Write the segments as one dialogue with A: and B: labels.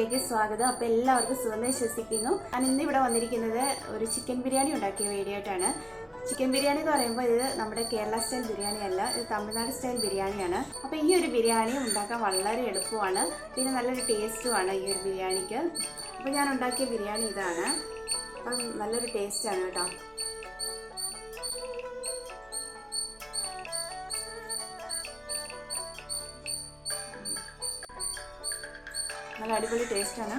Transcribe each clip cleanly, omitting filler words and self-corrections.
A: ചാനലിലേക്ക് സ്വാഗതം. അപ്പോൾ എല്ലാവർക്കും സുഖം വിശ്വസിക്കുന്നു. ഞാൻ ഇന്ന് ഇവിടെ വന്നിരിക്കുന്നത് ഒരു ചിക്കൻ ബിരിയാണി ഉണ്ടാക്കിയ വീഡിയോ ആയിട്ടാണ്. ചിക്കൻ ബിരിയാണി എന്ന് പറയുമ്പോൾ ഇത് നമ്മുടെ കേരള സ്റ്റൈൽ ബിരിയാണി അല്ല, ഇത് തമിഴ്നാട് സ്റ്റൈൽ ബിരിയാണിയാണ്. അപ്പോൾ ഈ ഒരു ബിരിയാണി ഉണ്ടാക്കാൻ വളരെ എളുപ്പമാണ്, പിന്നെ നല്ലൊരു ടേസ്റ്റുമാണ് ഈ ഒരു ബിരിയാണിക്ക്. അപ്പോൾ ഞാൻ ഉണ്ടാക്കിയ ബിരിയാണി ഇതാണ്. അപ്പം നല്ലൊരു ടേസ്റ്റാണ് കേട്ടോ. നല്ല അടിപൊളി ടേസ്റ്റാണ്.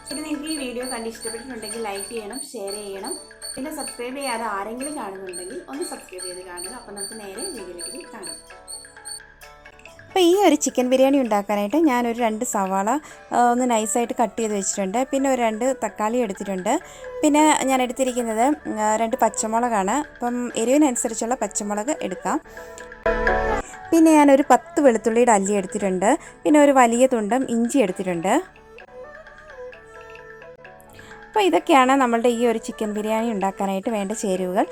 A: പിന്നെ നിങ്ങൾക്ക് ഈ വീഡിയോ കണ്ട് ഇഷ്ടപ്പെട്ടിട്ടുണ്ടെങ്കിൽ ലൈക്ക് ചെയ്യണം, ഷെയർ ചെയ്യണം. പിന്നെ സബ്സ്ക്രൈബ് ചെയ്യാതെ ആരെങ്കിലും കാണുന്നുണ്ടെങ്കിൽ ഒന്ന് സബ്സ്ക്രൈബ് ചെയ്ത് കാണുക. അപ്പോൾ നമുക്ക് നേരെ വീഡിയോയിലേക്ക് കാണാം. അപ്പോൾ ഈ ഒരു ചിക്കൻ ബിരിയാണി ഉണ്ടാക്കാനായിട്ട് ഞാനൊരു 2 സവാള ഒന്ന് നൈസായിട്ട് കട്ട് ചെയ്ത് വെച്ചിട്ടുണ്ട്. പിന്നെ ഒരു 2 തക്കാളി എടുത്തിട്ടുണ്ട്. പിന്നെ ഞാൻ എടുത്തിരിക്കുന്നത് 2 പച്ചമുളകാണ്. അപ്പം എരിവിനനുസരിച്ചുള്ള പച്ചമുളക് എടുക്കാം. പിന്നെ ഞാനൊരു 10 വെളുത്തുള്ളിയുടെ അല്ലി എടുത്തിട്ടുണ്ട്. പിന്നെ ഒരു വലിയ തുണ്ടം ഇഞ്ചി എടുത്തിട്ടുണ്ട്. അപ്പോൾ ഇതൊക്കെയാണ് നമ്മളുടെ ഈ ഒരു ചിക്കൻ ബിരിയാണി ഉണ്ടാക്കാനായിട്ട് വേണ്ട ചേരുവകൾ.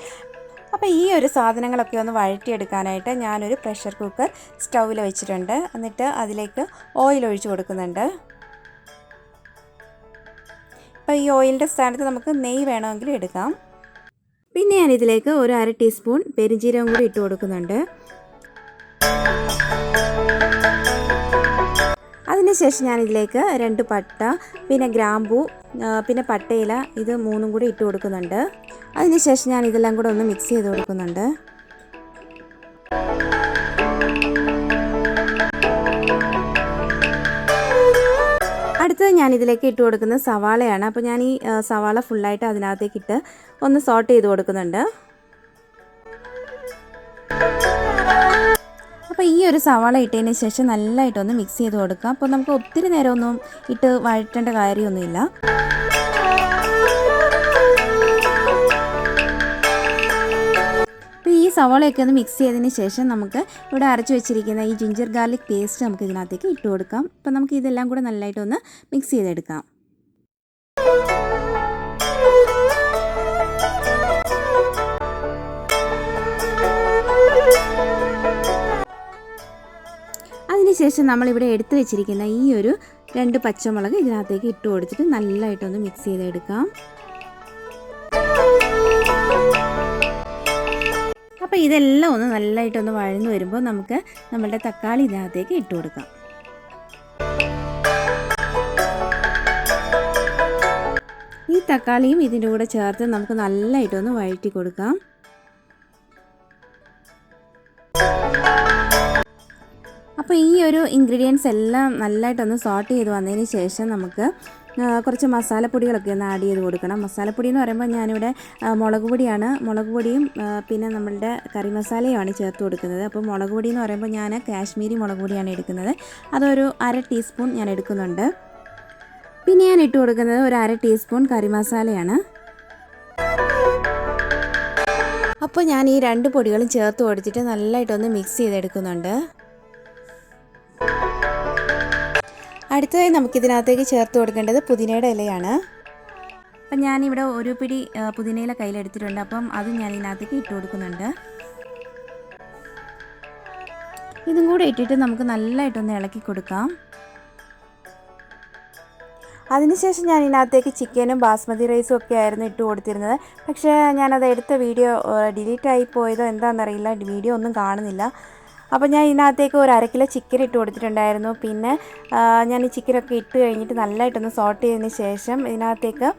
A: അപ്പോൾ ഈ ഒരു സാധനങ്ങളൊക്കെ ഒന്ന് വഴറ്റിയെടുക്കാനായിട്ട് ഞാനൊരു പ്രഷർ കുക്കർ സ്റ്റൗവിൽ വെച്ചിട്ടുണ്ട്. എന്നിട്ട് അതിലേക്ക് ഓയിൽ ഒഴിച്ച് കൊടുക്കുന്നുണ്ട്. അപ്പോൾ ഈ ഓയിലിൻ്റെ സ്ഥാനത്ത് നമുക്ക് നെയ്യ് വേണമെങ്കിൽ എടുക്കാം. പിന്നെ ഞാനിതിലേക്ക് ഒരു 1/2 ടീസ്പൂൺ പെരുംജീരകം കൂടി ഇട്ട് കൊടുക്കുന്നുണ്ട്. അതിനുശേഷം ഞാനിതിലേക്ക് 2 പട്ട, പിന്നെ ഗ്രാമ്പൂ, പിന്നെ പട്ടയില, ഇത് 3 കൂടി ഇട്ട് കൊടുക്കുന്നുണ്ട്. അതിനുശേഷം ഞാൻ ഇതെല്ലാം കൂടെ ഒന്ന് മിക്സ് ചെയ്ത് കൊടുക്കുന്നുണ്ട്. അടുത്തത് ഞാനിതിലേക്ക് ഇട്ട് കൊടുക്കുന്നത് സവാളയാണ്. അപ്പോൾ ഞാൻ ഈ സവാള ഫുള്ളായിട്ട് അതിനകത്തേക്ക് ഇട്ട് ഒന്ന് സോട്ട് ചെയ്ത് കൊടുക്കുന്നുണ്ട്. അപ്പോൾ ഈ ഒരു സവാള ഇട്ടതിന് ശേഷം നല്ലതായിട്ടൊന്ന് മിക്സ് ചെയ്ത് കൊടുക്കാം. അപ്പോൾ നമുക്ക് ഒത്തിരി നേരമൊന്നും ഇട്ട് വഴറ്റേണ്ട കാര്യമൊന്നുമില്ല. അപ്പോൾ ഈ സവാളയൊക്കെ ഒന്ന് മിക്സ് ചെയ്തതിന് ശേഷം നമുക്ക് ഇവിടെ അരച്ച് വെച്ചിരിക്കുന്ന ഈ ജിഞ്ചർ ഗാർലിക് പേസ്റ്റ് നമുക്ക് ഇതിനകത്തേക്ക് ഇട്ട് കൊടുക്കാം. അപ്പോൾ നമുക്ക് ഇതെല്ലാം കൂടെ നല്ലതായിട്ടൊന്ന് മിക്സ് ചെയ്തെടുക്കാം. അതിനുശേഷം നമ്മളിവിടെ എടുത്തു വെച്ചിരിക്കുന്ന ഈ ഒരു 2 പച്ചമുളക് ഇതിനകത്തേക്ക് ഇട്ട് കൊടുത്തിട്ട് നല്ലതായിട്ടൊന്ന് മിക്സ് ചെയ്തെടുക്കാം. അപ്പോൾ ഇതെല്ലാം ഒന്ന് നല്ലതായിട്ടൊന്ന് വഴന്നു വരുമ്പോൾ നമുക്ക് നമ്മളുടെ തക്കാളി ഇതിനകത്തേക്ക് ഇട്ട് കൊടുക്കാം. ഈ തക്കാളിയും ഇതിൻ്റെ കൂടെ ചേർത്ത് നമുക്ക് നല്ലതായിട്ടൊന്ന് വഴറ്റി കൊടുക്കാം. അപ്പോൾ ഈ ഒരു ഇൻഗ്രീഡിയൻസ് എല്ലാം നല്ലതായിട്ടൊന്ന് സോട്ട് ചെയ്ത് വന്നതിന് ശേഷം നമുക്ക് കുറച്ച് മസാലപ്പൊടികളൊക്കെ ഒന്ന് ആഡ് ചെയ്ത് കൊടുക്കണം. മസാലപ്പൊടി എന്ന് പറയുമ്പോൾ ഞാനിവിടെ മുളക് പൊടിയും പിന്നെ നമ്മളുടെ കറി മസാലയുമാണ് ചേർത്ത് കൊടുക്കുന്നത്. അപ്പോൾ മുളക് പൊടി എന്ന് പറയുമ്പോൾ ഞാൻ കാശ്മീരി മുളക് പൊടിയാണ് എടുക്കുന്നത്. അതൊരു 1/2 ടീസ്പൂൺ ഞാൻ എടുക്കുന്നുണ്ട്. പിന്നെ ഞാൻ ഇട്ട് കൊടുക്കുന്നത് ഒരു 1/2 ടീസ്പൂൺ കറി മസാലയാണ്. അപ്പോൾ ഞാൻ ഈ 2 പൊടികളും ചേർത്ത് കൊടുത്തിട്ട് നല്ലതായിട്ടൊന്ന് മിക്സ് ചെയ്തെടുക്കുന്നുണ്ട്. അടുത്തതായി നമുക്കിതിനകത്തേക്ക് ചേർത്ത് കൊടുക്കേണ്ടത് പുതിനയുടെ ഇലയാണ്. അപ്പം ഞാനിവിടെ ഒരു പിടി പുതിനയില കയ്യിലെടുത്തിട്ടുണ്ട്. അപ്പം അതും ഞാൻ ഇതിനകത്തേക്ക് ഇട്ട് കൊടുക്കുന്നുണ്ട്. ഇതും കൂടെ ഇട്ടിട്ട് നമുക്ക് നല്ലതായിട്ടൊന്ന് ഇളക്കി കൊടുക്കാം. അതിനുശേഷം ഞാൻ ഇതിനകത്തേക്ക് ചിക്കനും ബാസ്മതി റൈസും ഒക്കെ ആയിരുന്നു ഇട്ട് കൊടുത്തിരുന്നത്. പക്ഷേ ഞാനത് എടുത്ത വീഡിയോ ഡിലീറ്റായി പോയതോ എന്താണെന്നറിയില്ല, വീഡിയോ ഒന്നും കാണുന്നില്ല. അപ്പോൾ ഞാൻ ഇതിനകത്തേക്ക് ഒരു 1/2 കിലോ ചിക്കൻ ഇട്ട് കൊടുത്തിട്ടുണ്ടായിരുന്നു. പിന്നെ ഞാൻ ഈ ചിക്കനൊക്കെ ഇട്ട് കഴിഞ്ഞിട്ട് നല്ലതായിട്ടൊന്ന് സോട്ട് ചെയ്തതിന് ശേഷം ഇതിനകത്തേക്ക്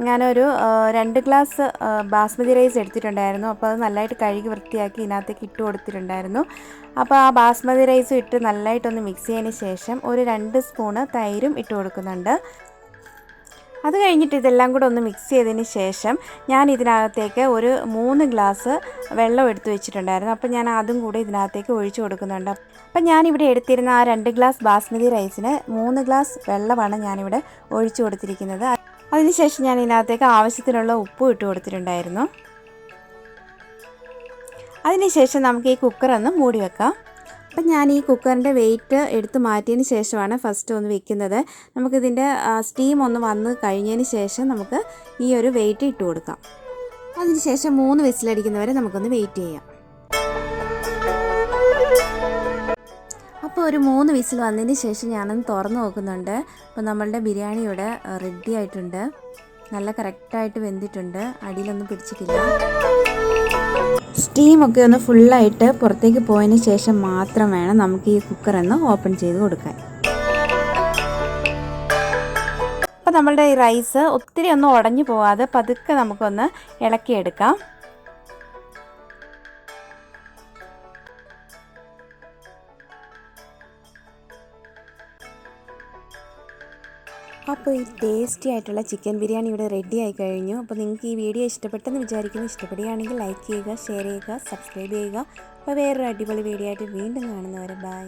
A: ഞാനൊരു 2 ഗ്ലാസ് ബാസ്മതി റൈസ് എടുത്തിട്ടുണ്ടായിരുന്നു. അപ്പോൾ അത് നല്ലതായിട്ട് കഴുകി വൃത്തിയാക്കി ഇതിനകത്തേക്ക് ഇട്ട് കൊടുത്തിട്ടുണ്ടായിരുന്നു. അപ്പോൾ ആ ബാസ്മതി റൈസും ഇട്ട് നല്ലതായിട്ടൊന്ന് മിക്സ് ചെയ്തതിന് ശേഷം ഒരു 2 സ്പൂണ് തൈരും ഇട്ട് കൊടുക്കുന്നുണ്ട്. അത് കഴിഞ്ഞിട്ട് ഇതെല്ലാം കൂടെ ഒന്ന് മിക്സ് ചെയ്തതിന് ശേഷം ഞാൻ ഇതിനകത്തേക്ക് ഒരു 3 ഗ്ലാസ് വെള്ളം എടുത്ത് വെച്ചിട്ടുണ്ടായിരുന്നു. അപ്പോൾ ഞാൻ അതും കൂടി ഇതിനകത്തേക്ക് ഒഴിച്ചു കൊടുക്കുന്നുണ്ട്. അപ്പം ഞാനിവിടെ എടുത്തിരുന്ന ആ 2 ഗ്ലാസ് ബാസ്മതി റൈസിന് 3 ഗ്ലാസ് വെള്ളമാണ് ഞാനിവിടെ ഒഴിച്ചു കൊടുത്തിരിക്കുന്നത്. അതിനുശേഷം ഞാൻ ഇതിനകത്തേക്ക് ആവശ്യത്തിനുള്ള ഉപ്പും ഇട്ട് കൊടുത്തിട്ടുണ്ടായിരുന്നു. അതിനുശേഷം നമുക്ക് ഈ കുക്കറൊന്ന് മൂടി വെക്കാം. അപ്പം ഞാൻ ഈ കുക്കറിൻ്റെ വെയിറ്റ് എടുത്ത് മാറ്റിയതിന് ശേഷമാണ് ഫസ്റ്റ് ഒന്ന് വെക്കുന്നത്. നമുക്കിതിൻ്റെ സ്റ്റീം ഒന്ന് വന്ന് കഴിഞ്ഞതിന് ശേഷം നമുക്ക് ഈ ഒരു വെയിറ്റ് ഇട്ട് കൊടുക്കാം. അതിനുശേഷം 3 വിസിലടിക്കുന്നവരെ നമുക്കൊന്ന് വെയിറ്റ് ചെയ്യാം. അപ്പോൾ ഒരു 3 വിസിൽ വന്നതിന് ശേഷം ഞാനൊന്ന് തുറന്ന് നോക്കുന്നുണ്ട്. അപ്പോൾ നമ്മളുടെ ബിരിയാണി ഇവിടെ റെഡി ആയിട്ടുണ്ട്. നല്ല കറക്റ്റായിട്ട് വെന്തിട്ടുണ്ട്, അടിയിലൊന്നും പിടിച്ചിട്ടില്ല. സ്റ്റീമൊക്കെ ഒന്ന് ഫുള്ളായിട്ട് പുറത്തേക്ക് പോയതിന് ശേഷം മാത്രം വേണം നമുക്ക് ഈ കുക്കറൊന്ന് ഓപ്പൺ ചെയ്ത് കൊടുക്കാൻ. അപ്പോൾ നമ്മളുടെ ഈ റൈസ് ഒത്തിരി ഒന്നും ഉടഞ്ഞു പോകാതെ പതുക്കെ നമുക്കൊന്ന് ഇളക്കിയെടുക്കാം. അപ്പോൾ ഈ ടേസ്റ്റി ആയിട്ടുള്ള ചിക്കൻ ബിരിയാണി ഇവിടെ റെഡി ആയി കഴിഞ്ഞു. അപ്പോൾ നിങ്ങൾക്ക് ഈ വീഡിയോ ഇഷ്ടപ്പെട്ടെന്ന് വിചാരിക്കുന്നു. ഇഷ്ടപ്പെടുകയാണെങ്കിൽ ലൈക്ക് ചെയ്യുക, ഷെയർ ചെയ്യുക, സബ്സ്ക്രൈബ് ചെയ്യുക. അപ്പോൾ വേറൊരു അടിപൊളി വീഡിയോ ആയിട്ട് വീണ്ടും കാണുന്നവരെ ബൈ.